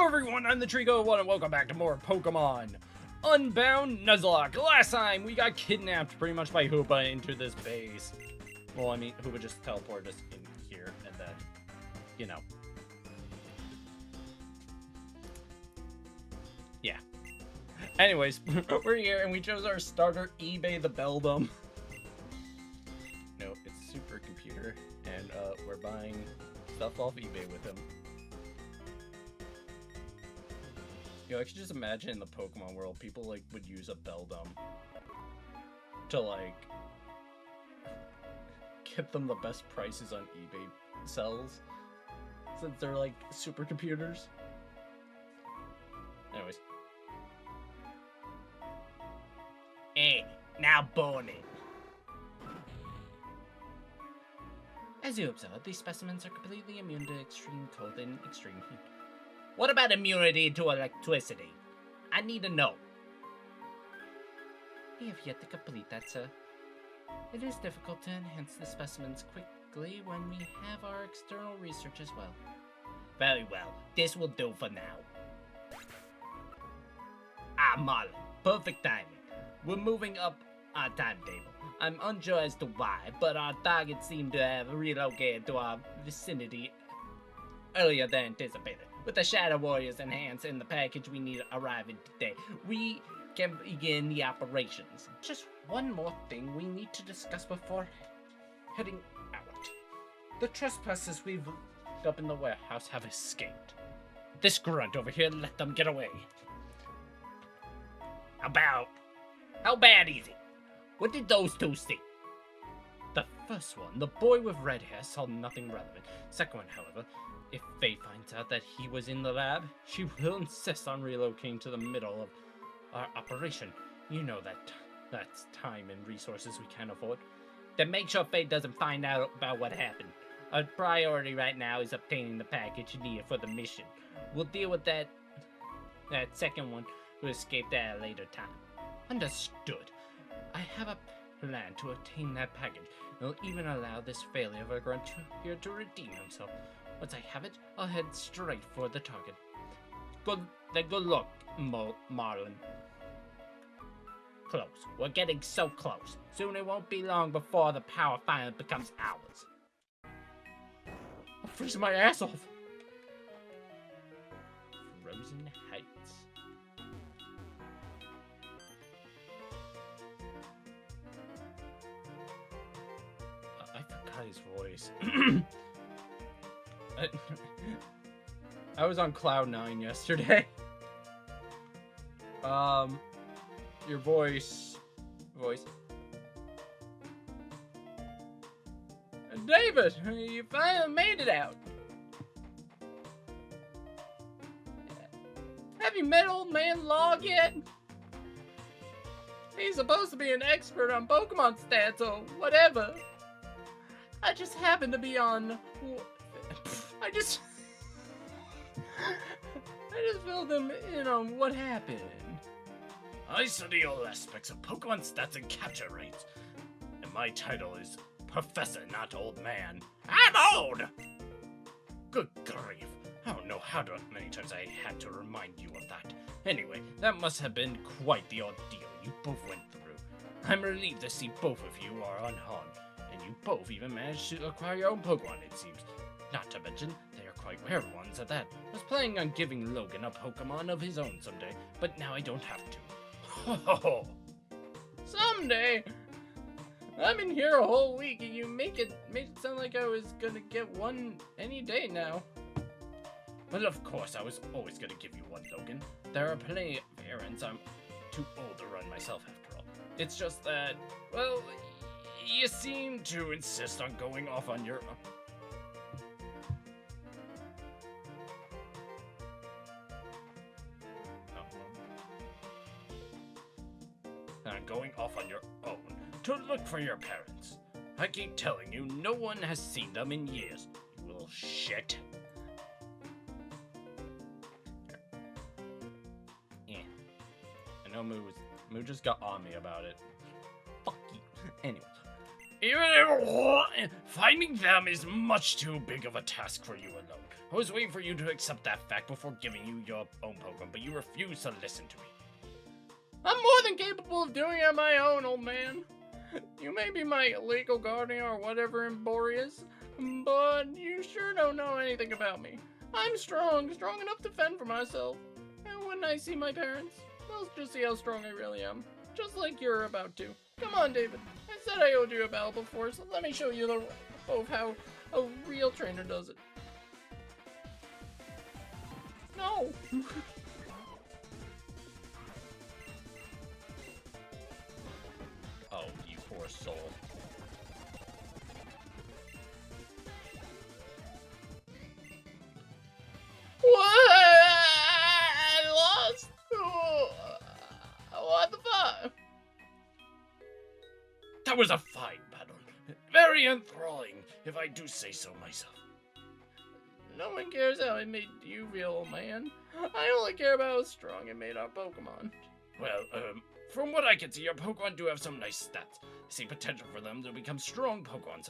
everyone, I'm the Trico1 and welcome back to more Pokemon Unbound Nuzlocke. Last time we got kidnapped pretty much by Hoopa into this base. Well, I mean, Hoopa just teleported us in here and then, you know. Yeah. Anyways, we're here and we chose our starter, eBay the Beldum. No, it's Supercomputer, and we're buying stuff off eBay with him. Yo, I could just imagine in the Pokemon world, people like would use a Beldum to like get them the best prices on eBay sells, since they're like supercomputers. Anyways. Hey, now born it. As you observe, these specimens are completely immune to extreme cold and extreme heat. What about immunity to electricity? I need to know. We have yet to complete that, sir. It is difficult to enhance the specimens quickly when we have our external research as well. Very well. This will do for now. Ah, Marlon. Perfect timing. We're moving up our timetable. I'm unsure as to why, but our target seemed to have relocated to our vicinity earlier than anticipated. With the Shadow Warriors enhanced in the package we need arriving today, we can begin the operations. Just one more thing we need to discuss before heading out. The trespassers we've locked up in the warehouse have escaped. This grunt over here let them get away. How bad is it? What did those two see? The first one, the boy with red hair, saw nothing relevant. Second one, however, if Faye finds out that he was in the lab, she will insist on relocating to the middle of our operation. You know that's time and resources we can't afford. Then make sure Faye doesn't find out about what happened. Our priority right now is obtaining the package needed for the mission. We'll deal with that second one who escaped at a later time. Understood. I have a plan to attain that package. It'll even allow this failure of a grunt here to redeem himself. Once I have it, I'll head straight for the target. Good luck, Marlon. Close. We're getting so close. Soon it won't be long before the power finally becomes ours. I'm freezing my ass off. Frozen Heights. I forgot his voice. I was on cloud 9 yesterday. Your voice. David, you finally made it out. Have you met old man Log yet? He's supposed to be an expert on Pokemon stats or whatever. I just happened to be on... I just filled him in on what happened. I study all aspects of Pokemon stats and capture rates. And my title is Professor, not Old Man. I'm old! Good grief. I don't know how many times I had to remind you of that. Anyway, that must have been quite the ordeal you both went through. I'm relieved to see both of you are unharmed. And you both even managed to acquire your own Pokemon, it seems. Not to mention, they are quite rare ones at that. I was planning on giving Logan a Pokemon of his own someday, but now I don't have to. Ho ho ho! Someday? I've been here a whole week and you made it sound like I was gonna get one any day now. Well, of course, I was always gonna give you one, Logan. There are plenty of errands I'm too old to run myself after all. It's just that, well, you seem to insist on going off on your own. Going off on your own to look for your parents. I keep telling you, no one has seen them in years. You little shit. Yeah. I know Moo just got on me about it. Fuck you. Anyway. Even if finding them is much too big of a task for you alone. I was waiting for you to accept that fact before giving you your own Pokemon, but you refused to listen to me. I'm more than capable of doing it on my own, old man. You may be my legal guardian or whatever in Boreas, but you sure don't know anything about me. I'm strong enough to fend for myself. And when I see my parents, they'll just see how strong I really am. Just like you're about to. Come on, David. I said I owed you a battle before, so let me show you both how a real trainer does it. No! Oh, you poor soul. What? I lost? What the fuck? That was a fine battle. Very enthralling, if I do say so myself. No one cares how it made you feel, old man. I only care about how strong it made our Pokemon. Well, from what I can see, your Pokemon do have some nice stats. I see potential for them to become strong Pokemon.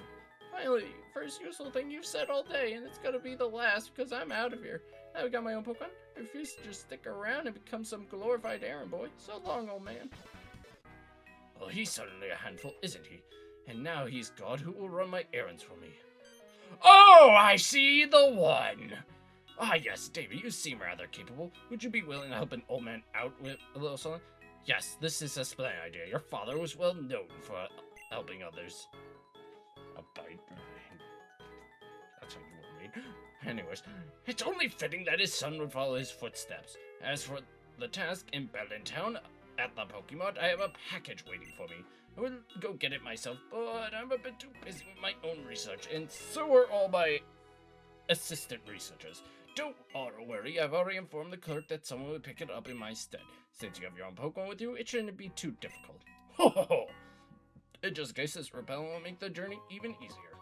Finally, first useful thing you've said all day, and it's gonna be the last because I'm out of here. I've got my own Pokemon. I refuse to just stick around and become some glorified errand boy. So long, old man. Well, he's certainly a handful, isn't he? And now he's God who will run my errands for me. Oh, I see the one! Ah, yes, David, you seem rather capable. Would you be willing to help an old man out with a little something? Yes, this is a splendid idea. Your father was well known for helping others. A bite. That's how you want me. Anyways, it's only fitting that his son would follow his footsteps. As for the task in Berlin Town, at the Pokemon, I have a package waiting for me. I would go get it myself, but I'm a bit too busy with my own research, and so are all my assistant researchers. Don't worry, I've already informed the clerk that someone would pick it up in my stead. Since you have your own Pokemon with you, it shouldn't be too difficult. Ho ho ho! In just case, this repellent will make the journey even easier.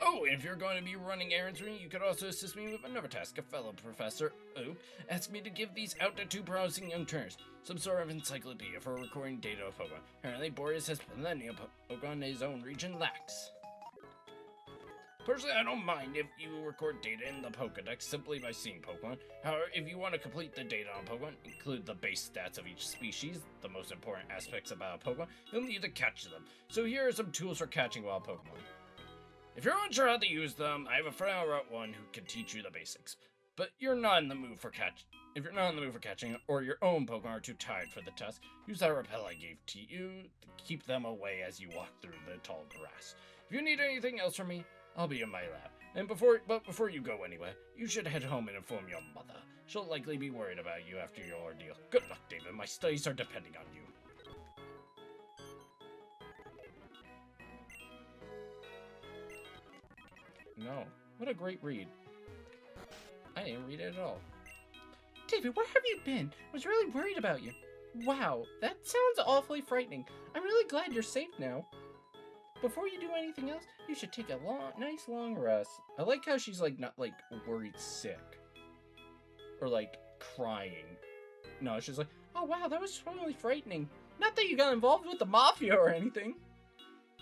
Oh, and if you're going to be running errands for me, you could also assist me with another task. A fellow professor, asked me to give these out to two promising young trainers. Some sort of encyclopedia for recording data of Pokemon. Apparently, Boreas has plenty of Pokemon his own region lacks. Personally, I don't mind if you record data in the Pokedex simply by seeing Pokemon. However, if you want to complete the data on Pokemon, include the base stats of each species, the most important aspects about a Pokemon, you'll need to catch them. So here are some tools for catching wild Pokemon. If you're unsure how to use them, I have a friend on Route 1 who can teach you the basics. But you're not in the mood for if you're not in the mood for catching, or your own Pokemon are too tired for the task, use that repel I gave to you to keep them away as you walk through the tall grass. If you need anything else from me, I'll be in my lab. And before you go anywhere, you should head home and inform your mother. She'll likely be worried about you after your ordeal. Good luck, David. My studies are depending on you. No. What a great read. I didn't read it at all. David, where have you been? I was really worried about you. Wow, that sounds awfully frightening. I'm really glad you're safe now. Before you do anything else, you should take a nice long rest. I like how she's like not like worried sick. Or like crying. No, she's like, oh wow, that was totally frightening. Not that you got involved with the mafia or anything.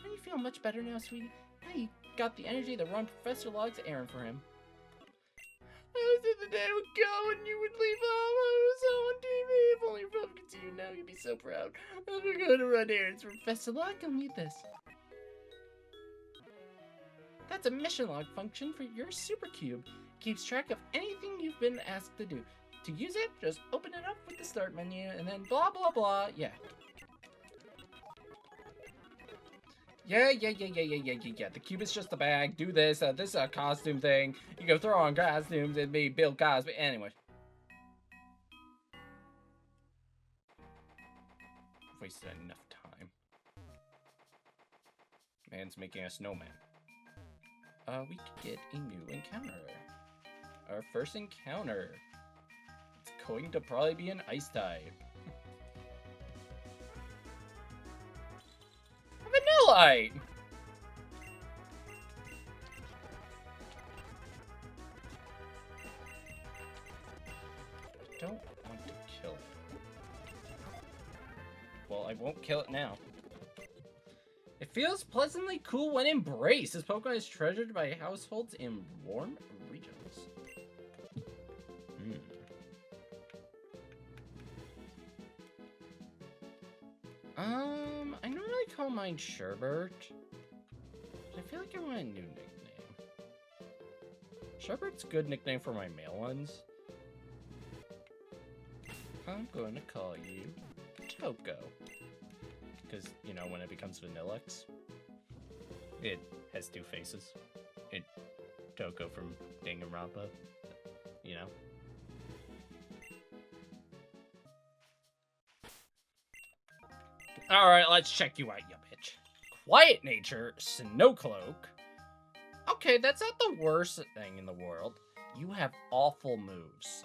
Don't you feel much better now, sweetie? Now you got the energy to run Professor Log's errand for him. I was in the day would go and you would leave home. I was so on TV. If only your brother could see you now, you'd be so proud. I'm going to run errands for Professor Log. I'll need this. That's a mission log function for your Super Cube. It keeps track of anything you've been asked to do. To use it, just open it up with the start menu and then blah blah blah. Yeah. Yeah. The cube is just a bag. Do this. This is a costume thing. You go throw on costumes and be Bill Cosby. Anyway. Wasted enough time. Man's making a snowman. We could get a new encounter. Our first encounter. It's going to probably be an ice type. Vanillite! I don't want to kill it. Well, I won't kill it now. It feels pleasantly cool when embraced. This Pokemon is treasured by households in I normally call mine Sherbert. I feel like I want a new nickname. Sherbert's a good nickname for my male ones. I'm going to call you Toko. Because, you know, when it becomes Vanillix, it has two faces. It Toko from Danganronpa, you know? Alright, let's check you out, you bitch. Quiet nature, Snow Cloak. Okay, that's not the worst thing in the world. You have awful moves.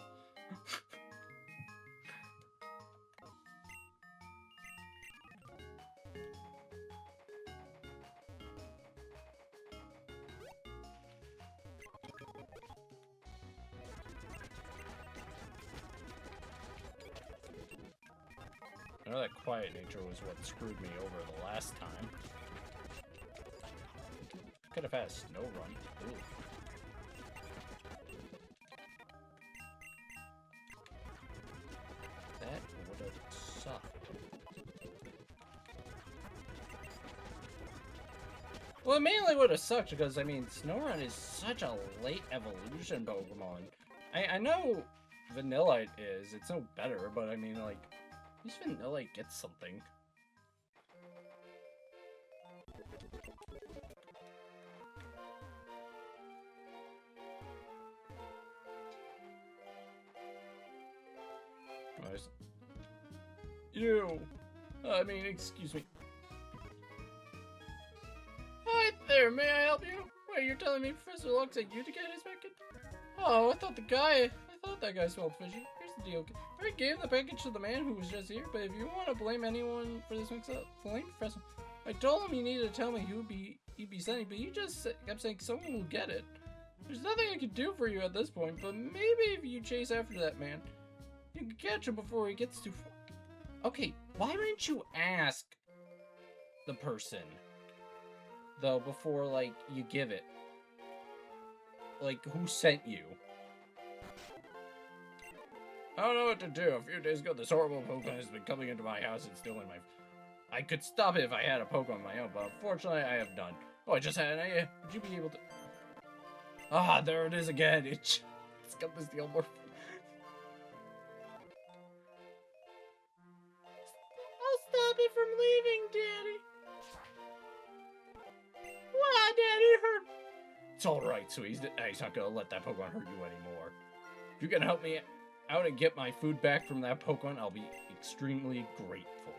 I know that quiet nature was what screwed me over the last time. Could have had a snow run. Ooh. That would have sucked. Well, it mainly would have sucked because, I mean, Snorunt is such a late evolution Pokemon. I know Vanillite is. It's no better, but I mean, like, at least Vanillite gets something. Nice. You! I mean, excuse me. Hi there, may I help you? Wait, you're telling me Professor Locke sent you to get his package? Oh, I thought that guy smelled fishy. Here's the deal. I gave the package to the man who was just here, but if you want to blame anyone for this mix-up, blame Professor. I told him he needed to tell me he'd be sending, but he just kept saying someone will get it. There's nothing I can do for you at this point, but maybe if you chase after that man, you can catch him before he gets too far. Okay, why wouldn't you ask the person, though, before, like, you give it? Like, who sent you? I don't know what to do. A few days ago, this horrible Pokemon has been coming into my house and stealing my... I could stop it if I had a Pokemon of my own, but unfortunately, I have none. Oh, I just had an idea. Would you be able to... Ah, there it is again. It's got this deal more... I'll stop it from leaving, Daddy. Why, Daddy? Hurt. It's alright, so he's not gonna let that Pokemon hurt you anymore. If you can help me out and get my food back from that Pokemon, I'll be extremely grateful.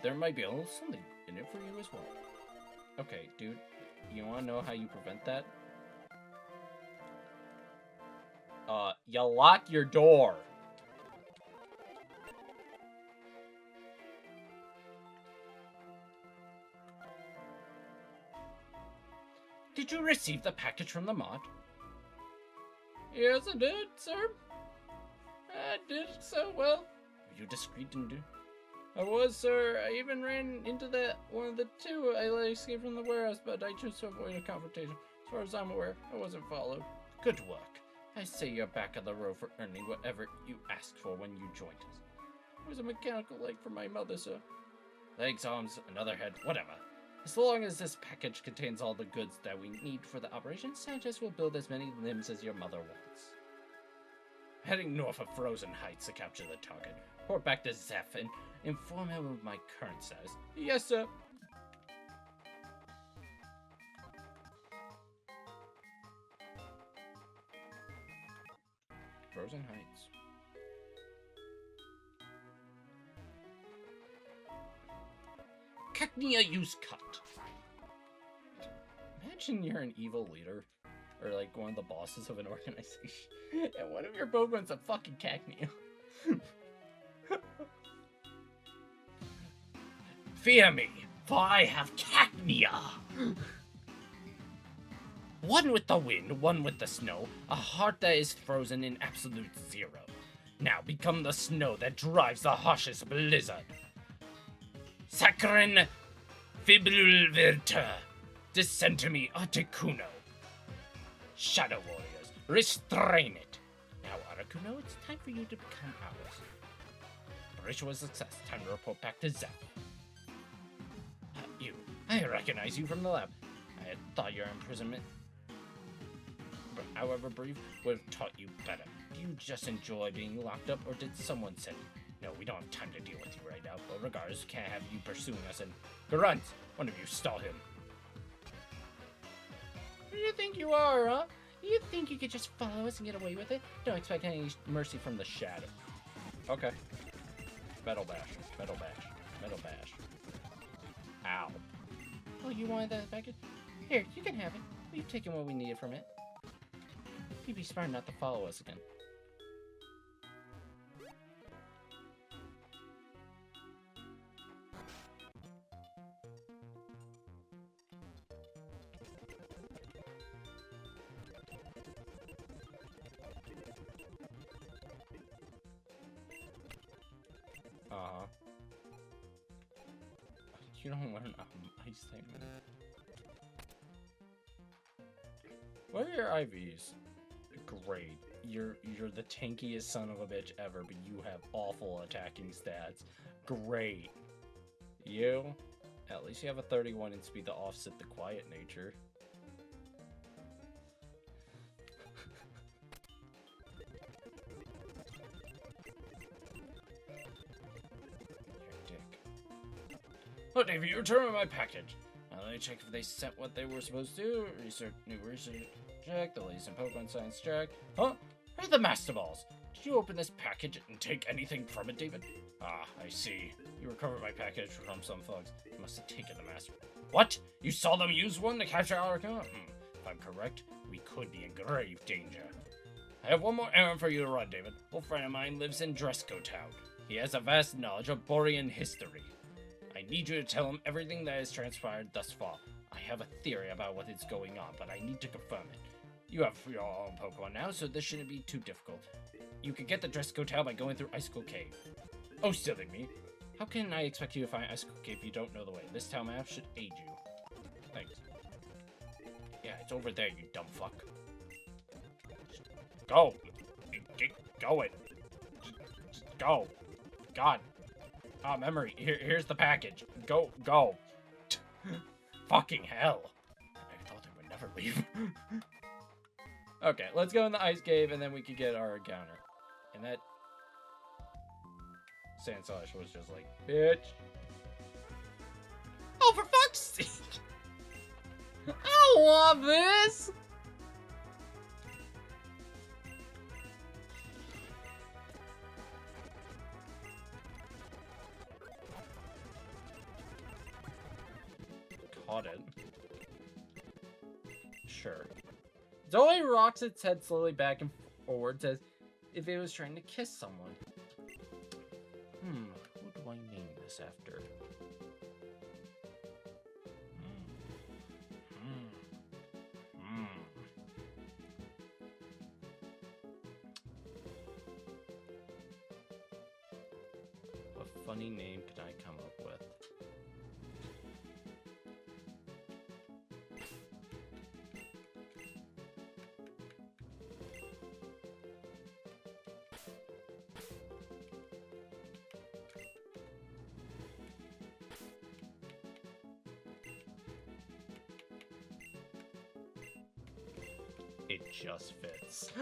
There might be a little something in it for you as well. Okay, dude, you wanna know how you prevent that? You lock your door. Did you receive the package from the mod? Yes, I did, sir. I did so well. Were you discreet and do? I was, sir. I even ran into one of the two. I let escape from the warehouse, but I chose to avoid a confrontation. As far as I'm aware, I wasn't followed. Good work. I say you're back on the road for earning whatever you asked for when you joined us. It was a mechanical leg for my mother, sir. Legs, arms, another head, whatever. As long as this package contains all the goods that we need for the operation, Sanchez will build as many limbs as your mother wants. Heading north of Frozen Heights to capture the target. Report back to Zeph and inform him of my current status. Yes, sir. Frozen Heights. Cacnea use cut. Imagine you're an evil leader. Or like one of the bosses of an organization. And one of your Pokemon's a fucking Cacnea. Fear me, for I have Cacnea. One with the wind, one with the snow, a heart that is frozen in absolute zero. Now become the snow that drives the harshest blizzard. Saccharin Fibrulvirta, descend to me, Articuno. Shadow Warriors, restrain it. Now, Articuno, it's time for you to become ours. Operation was a success. Time to report back to Zeph. I recognize you from the lab. I had thought your imprisonment, however brief, would have taught you better. Do you just enjoy being locked up, or did someone send you? No, we don't have time to deal with you right now, but regardless, can't have you pursuing us and... Grunt! One of you stall him. Who do you think you are, huh? You think you could just follow us and get away with it? Don't expect any mercy from the shadow. Okay. Metal bash. Metal bash. Metal bash. Ow. Oh, you wanted that package? Here, you can have it. We've taken what we needed from it. You'd be smart not to follow us again. You don't want an ice thing. What are your IVs? Great. You're the tankiest son of a bitch ever, but you have awful attacking stats. Great. You? At least you have a 31 in speed to offset the quiet nature. Oh, Davey, you returned my package. Now let me check if they sent what they were supposed to. New research check, the latest in Pokemon science check. Huh? Where are the Master Balls? Did you open this package and take anything from it, David? Ah, I see. You recovered my package from some thugs. You must have taken the Master. What? You saw them use one to capture our account? If I'm correct, we could be in grave danger. I have one more errand for you to run, David. Old friend of mine lives in Dresco Town. He has a vast knowledge of Borean history. I need you to tell him everything that has transpired thus far. I have a theory about what is going on, but I need to confirm it. You have your own Pokemon now, so this shouldn't be too difficult. You can get the Dresco Town by going through Icicle Cave. Oh, silly me. How can I expect you to find Icicle Cave if you don't know the way? This town map should aid you. Thanks. Yeah, it's over there, you dumb fuck. Go! Get going. Just go. God. Ah, memory. Here's the package. Go. Fucking hell. I thought they would never leave. Okay, let's go in the ice cave and then we can get our encounter. And that Sandslash was just like, bitch. Oh, for fuck's sake. I don't want this. Caught it. Sure. Zoe rocks its head slowly back and forwards as if it was trying to kiss someone. Who do I name this after? What funny name could I come up with? It just fits.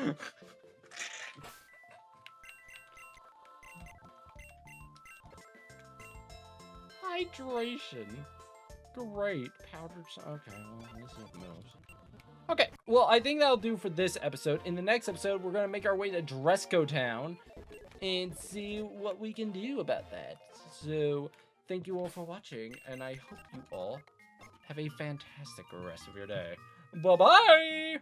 Hydration. Great. Powdered. Okay, well, this is moves. Okay, well, I think that'll do for this episode. In the next episode, we're going to make our way to Dresco Town and see what we can do about that. So, thank you all for watching, and I hope you all have a fantastic rest of your day. Bye-bye!